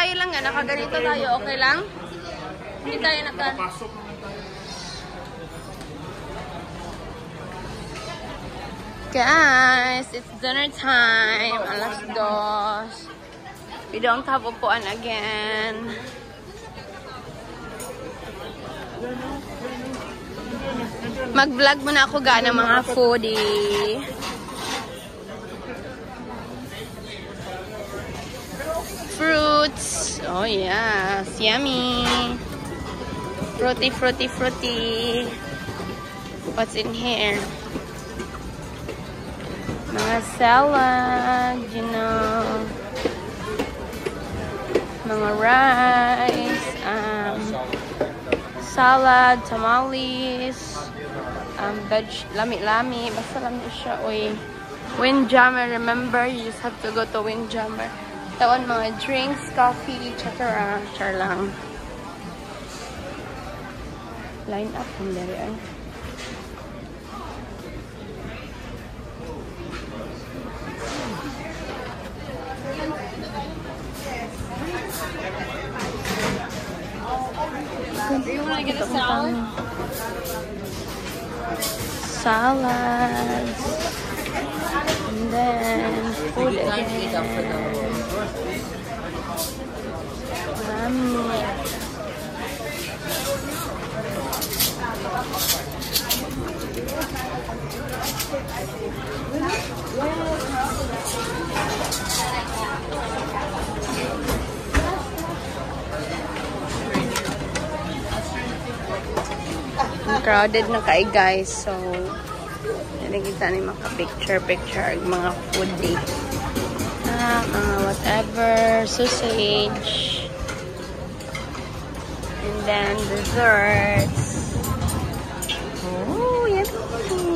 tayo lang nga, nakaganito tayo, okay lang? Hindi tayo naka... Guys, it's dinner time. Alas 2. We don't have upuan again. Mag-vlog muna ako gana mga foodie. Fruits. Oh yes, yummy. Fruity, fruity, fruity. What's in here? Mga salad, you know. Mga rice, salad, tamales, veg, lami-lami. Basta lami siya, oy. Windjammer, remember? You just have to go to Windjammer. Tawan mga drinks, coffee, etc. Char lang. Line up from there, eh. Do you want to get a salad? Salads. And then food again. Crowded na kay guys, so nakikita ni maka-picture mga foodie. Mga whatever, sausage, and then desserts. Oh, yummy!